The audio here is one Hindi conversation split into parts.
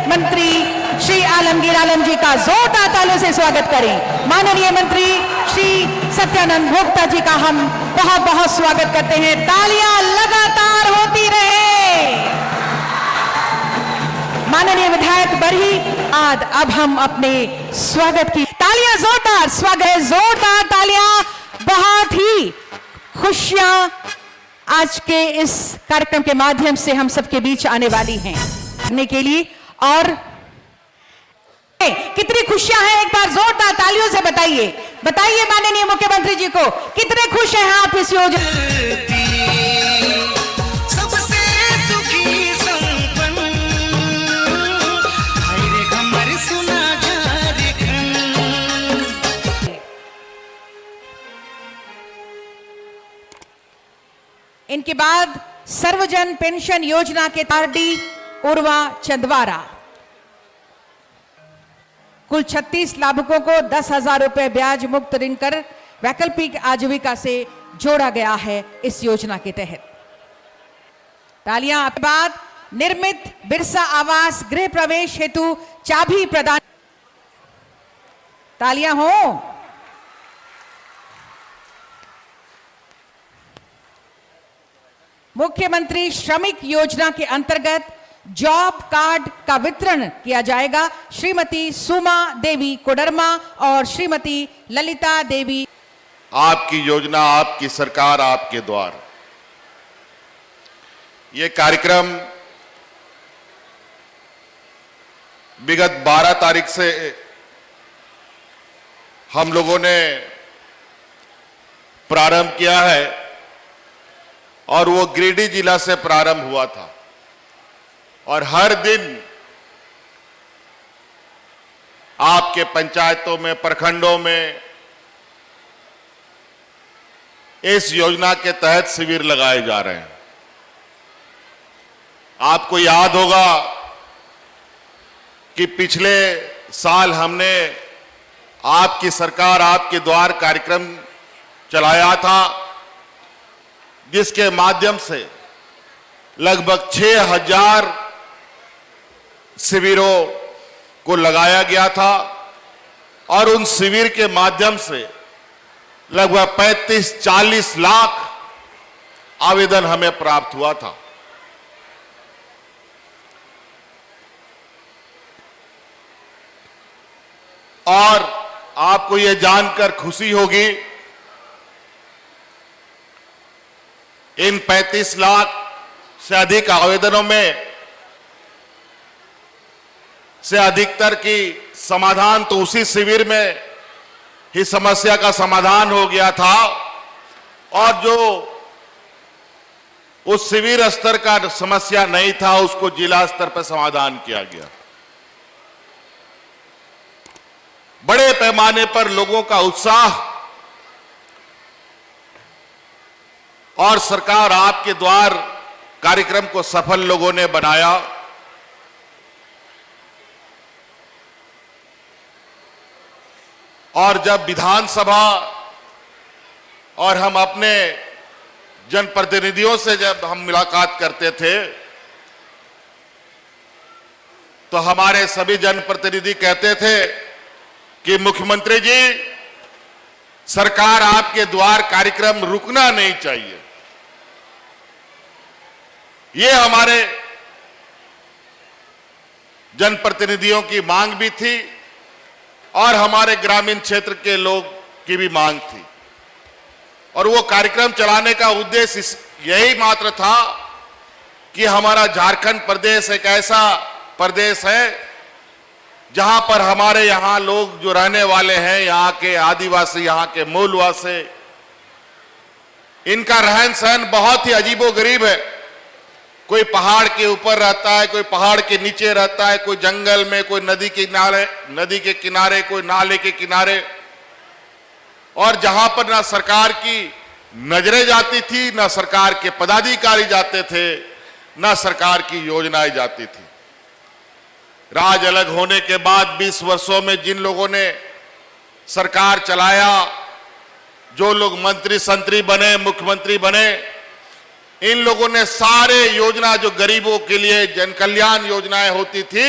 मंत्री श्री आलमगीर आलम जी का जोरदार तालियों से स्वागत करें। माननीय मंत्री श्री सत्यानंद भोक्ता जी का हम बहुत बहुत स्वागत करते हैं। तालियां लगातार होती रहे। माननीय विधायक बरही आज अब हम अपने स्वागत की तालियां जोरदार स्वागत है, जोरदार तालियां। बहुत ही खुशियां आज के इस कार्यक्रम के माध्यम से हम सबके बीच आने वाली हैं करने के लिए। और कितनी खुशियां हैं, एक बार जोरदार तालियों से बताइए, बताइए माननीय मुख्यमंत्री जी को कितने खुश हैं आप इस योजना। सबसे सुखी संपन्न हरे कमर सुना इनके बाद सर्वजन पेंशन योजना के तारडी उर्वा चंदवारा, कुल 36 लाभुकों को 10,000 रुपए ब्याज मुक्त ऋण कर वैकल्पिक आजीविका से जोड़ा गया है इस योजना के तहत। तालियां। आपके बाद निर्मित बिरसा आवास गृह प्रवेश हेतु चाबी प्रदान। तालियां हो। मुख्यमंत्री श्रमिक योजना के अंतर्गत जॉब कार्ड का वितरण किया जाएगा। श्रीमती सुमा देवी कोडरमा और श्रीमती ललिता देवी। आपकी योजना, आपकी सरकार, आपके द्वार। ये कार्यक्रम विगत 12 तारीख से हम लोगों ने प्रारंभ किया है और वो गिरिडीह जिला से प्रारंभ हुआ था और हर दिन आपके पंचायतों में, प्रखंडों में इस योजना के तहत शिविर लगाए जा रहे हैं। आपको याद होगा कि पिछले साल हमने आपकी सरकार आपके द्वार कार्यक्रम चलाया था, जिसके माध्यम से लगभग 6,000 शिविरों को लगाया गया था और उन शिविर के माध्यम से लगभग 35-40 लाख आवेदन हमें प्राप्त हुआ था। और आपको यह जानकर खुशी होगी, इन 35 लाख से अधिक आवेदनों में से अधिकतर की समाधान तो उसी शिविर में ही समस्या का समाधान हो गया था और जो उस शिविर स्तर का समस्या नहीं था उसको जिला स्तर पर समाधान किया गया। बड़े पैमाने पर लोगों का उत्साह और सरकार आपके द्वार कार्यक्रम को सफल लोगों ने बनाया। और जब विधानसभा और हम अपने जनप्रतिनिधियों से जब हम मुलाकात करते थे तो हमारे सभी जनप्रतिनिधि कहते थे कि मुख्यमंत्री जी, सरकार आपके द्वार कार्यक्रम रुकना नहीं चाहिए। ये हमारे जनप्रतिनिधियों की मांग भी थी और हमारे ग्रामीण क्षेत्र के लोग की भी मांग थी और वो कार्यक्रम चलाने का उद्देश्य यही मात्र था कि हमारा झारखंड प्रदेश एक ऐसा प्रदेश है जहां पर हमारे यहां लोग जो रहने वाले हैं, यहां के आदिवासी, यहां के मूलवासी, इनका रहन सहन बहुत ही अजीबोगरीब है। कोई पहाड़ के ऊपर रहता है, कोई पहाड़ के नीचे रहता है, कोई जंगल में, कोई नदी के किनारे, कोई नाले के किनारे। और जहां पर ना सरकार की नजरें जाती थी, ना सरकार के पदाधिकारी जाते थे, ना सरकार की योजनाएं जाती थी। राज अलग होने के बाद 20 वर्षों में जिन लोगों ने सरकार चलाया, जो लोग मंत्री संतरी बने, मुख्यमंत्री बने, इन लोगों ने सारे योजना जो गरीबों के लिए जन कल्याण योजनाएं होती थी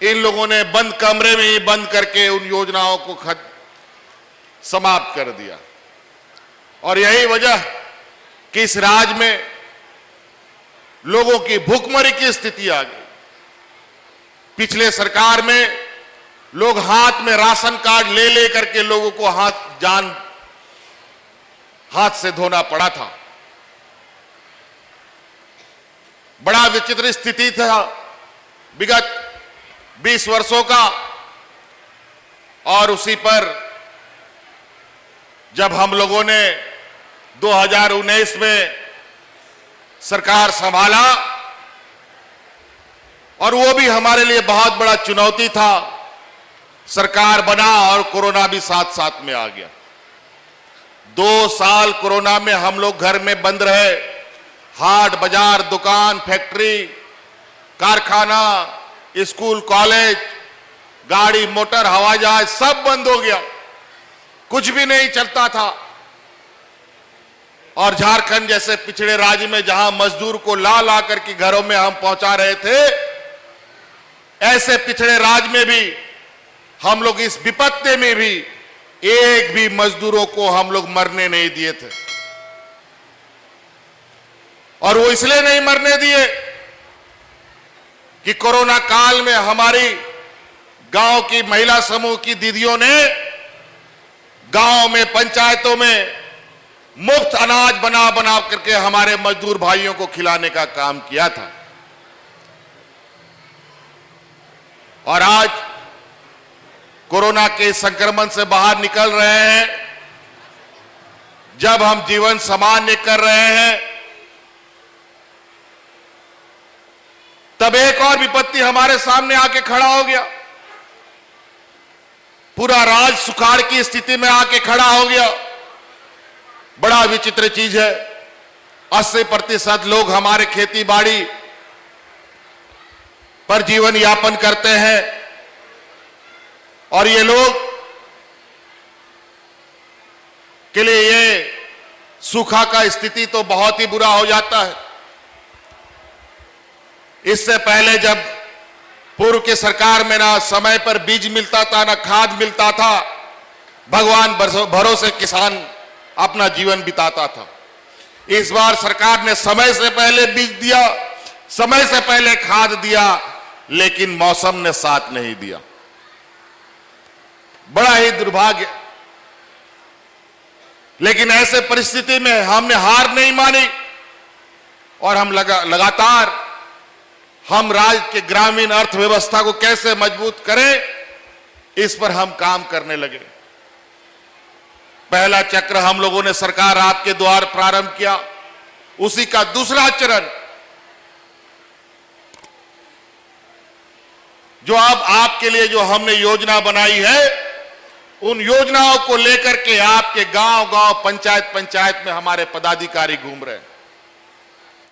इन लोगों ने बंद कमरे में ही बंद करके उन योजनाओं को समाप्त कर दिया। और यही वजह कि इस राज्य में लोगों की भूखमरी की स्थिति आ गई। पिछले सरकार में लोग हाथ में राशन कार्ड ले ले करके लोगों को हाथ से धोना पड़ा था। बड़ा विचित्र स्थिति था विगत 20 वर्षों का। और उसी पर जब हम लोगों ने 2019 में सरकार संभाला, और वो भी हमारे लिए बहुत बड़ा चुनौती था, सरकार बना और कोरोना भी साथ साथ में आ गया। 2 साल कोरोना में हम लोग घर में बंद रहे। हाट बाजार, दुकान, फैक्ट्री, कारखाना, स्कूल, कॉलेज, गाड़ी मोटर, हवाई जहाज सब बंद हो गया। कुछ भी नहीं चलता था। और झारखंड जैसे पिछड़े राज्य में जहां मजदूर को ला ला करके घरों में हम पहुंचा रहे थे, ऐसे पिछड़े राज्य में भी हम लोग इस विपत्ति में भी एक भी मजदूरों को हम लोग मरने नहीं दिए थे। और वो इसलिए नहीं मरने दिए कि कोरोना काल में हमारी गांव की महिला समूह की दीदियों ने गांव में, पंचायतों में मुफ्त अनाज बना बना करके हमारे मजदूर भाइयों को खिलाने का काम किया था। और आज कोरोना के संक्रमण से बाहर निकल रहे हैं, जब हम जीवन सामान्य कर रहे हैं, तब एक और विपत्ति हमारे सामने आके खड़ा हो गया। पूरा राज्य सुखाड़ की स्थिति में आके खड़ा हो गया। बड़ा विचित्र चीज है। 80% लोग हमारे खेती बाड़ी पर जीवन यापन करते हैं, और ये लोग के लिए ये सूखा का स्थिति तो बहुत ही बुरा हो जाता है। इससे पहले जब पूर्व के सरकार में ना समय पर बीज मिलता था, ना खाद मिलता था, भगवान भरोसे किसान अपना जीवन बिताता था। इस बार सरकार ने समय से पहले बीज दिया, समय से पहले खाद दिया, लेकिन मौसम ने साथ नहीं दिया। बड़ा ही दुर्भाग्य। लेकिन ऐसे परिस्थिति में हमने हार नहीं मानी, और हम लगातार हम राज्य के ग्रामीण अर्थव्यवस्था को कैसे मजबूत करें, इस पर हम काम करने लगे। पहला चक्र हम लोगों ने सरकार आपके द्वार प्रारंभ किया। उसी का दूसरा चरण जो अब आपके लिए जो हमने योजना बनाई है, उन योजनाओं को लेकर के आपके गांव गांव, पंचायत पंचायत में हमारे पदाधिकारी घूम रहे हैं।